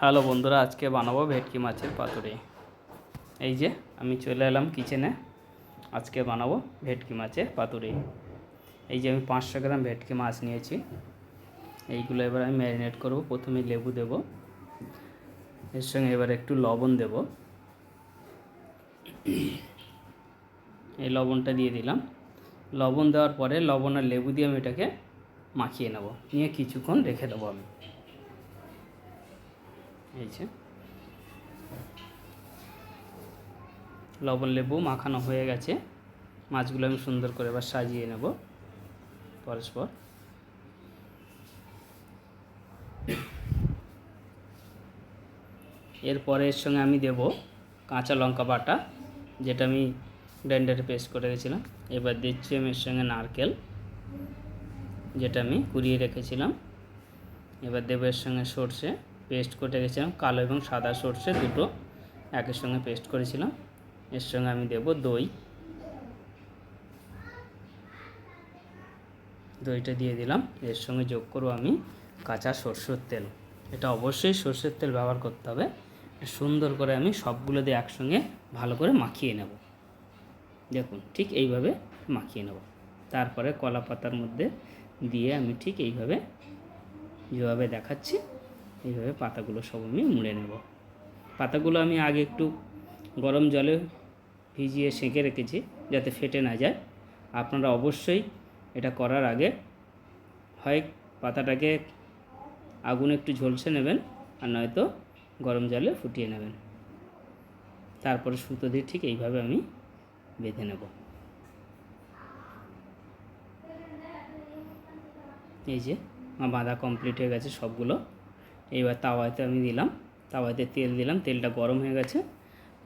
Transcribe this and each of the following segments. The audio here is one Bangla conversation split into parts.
হ্যালো বন্ধুরা, আজকে বানাবো ভেটকি মাছের পাতুরি। এই যে আমি চলে এলাম কিচেনে। আজকে বানাবো ভেটকি মাছের পাতুরি। এই যে আমি 500 গ্রাম ভেটকি মাছ নিয়েছি। এইগুলো এবার আমি ম্যারিনেট করব। প্রথমে লেবু দেব, এর সঙ্গে এবার একটু লবণ দেব। এই লবণটা দিয়ে দিলাম। লবণ দেওয়ার পরে লবণ আর লেবু দিয়ে আমি এটাকে মাখিয়ে নেব, নিয়ে কিছুক্ষণ রেখে দেবো আমি। এই যে লবণ লেবু মাখানো হয়ে গেছে। মাছগুলো আমি সুন্দর করে এবার সাজিয়ে নেব পরস্পর। এরপরে এর সঙ্গে আমি দেব কাঁচা লঙ্কা বাটা, যেটা আমি গ্রাইন্ডারে পেস্ট করে রেখেছিলাম। এবার দিচ্ছি আমি এর সঙ্গে নারকেল, যেটা আমি কুড়িয়ে রেখেছিলাম। এবার দেবো এর সঙ্গে সর্ষে পেস্ট করে রেখেছিলাম, কালো এবং সাদা সর্ষে দুটো একের সঙ্গে পেস্ট করেছিলাম। এর সঙ্গে আমি দেব দইটা দিয়ে দিলাম। এর সঙ্গে যোগ করব আমি কাঁচা সরষের তেল। এটা অবশ্যই সরষের তেল ব্যবহার করতে হবে। সুন্দর করে আমি সবগুলো দিয়ে একসঙ্গে ভালো করে মাখিয়ে নেব। দেখুন, ঠিক এইভাবে মাখিয়ে নেব। তারপরে কলা পাতার মধ্যে দিয়ে আমি ঠিক এইভাবে, যেভাবে দেখাচ্ছি এইভাবে পাতাগুলো সব আমি মুড়ে নেব। পাতাগুলো আমি আগে একটু গরম জলে ভিজিয়ে সেঁকে রেখেছি, যাতে ফেটে না যায়। আপনারা অবশ্যই এটা করার আগে হয় পাতাটাকে আগুনে একটু ঝলসে নেবেন, আর নয়তো গরম জলে ফুটিয়ে নেবেন। তারপরে সুতো দিয়ে ঠিক এইভাবে আমি বেঁধে নেব। এই যে আমার বাঁধা কমপ্লিট হয়ে গেছে সবগুলো। এইবার তাওয়াতে আমি দিলাম, তাওয়াতে তেল দিলাম, তেলটা গরম হয়ে গেছে।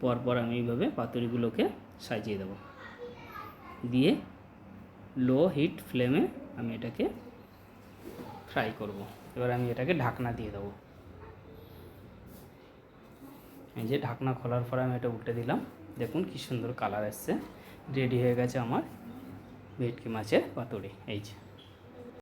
পরপর আমি এইভাবে পাতুরিগুলোকে সাজিয়ে দেব, দিয়ে লো হিট ফ্লেমে আমি এটাকে ফ্রাই করব। এবার আমি এটাকে ঢাকনা দিয়ে দেবো। এই যে ঢাকনা খোলার পরে আমি এটা উল্টে দিলাম। দেখুন কি সুন্দর কালার এসছে। রেডি হয়ে গেছে আমার ভেটকি মাছের পাতুরি। এই যে।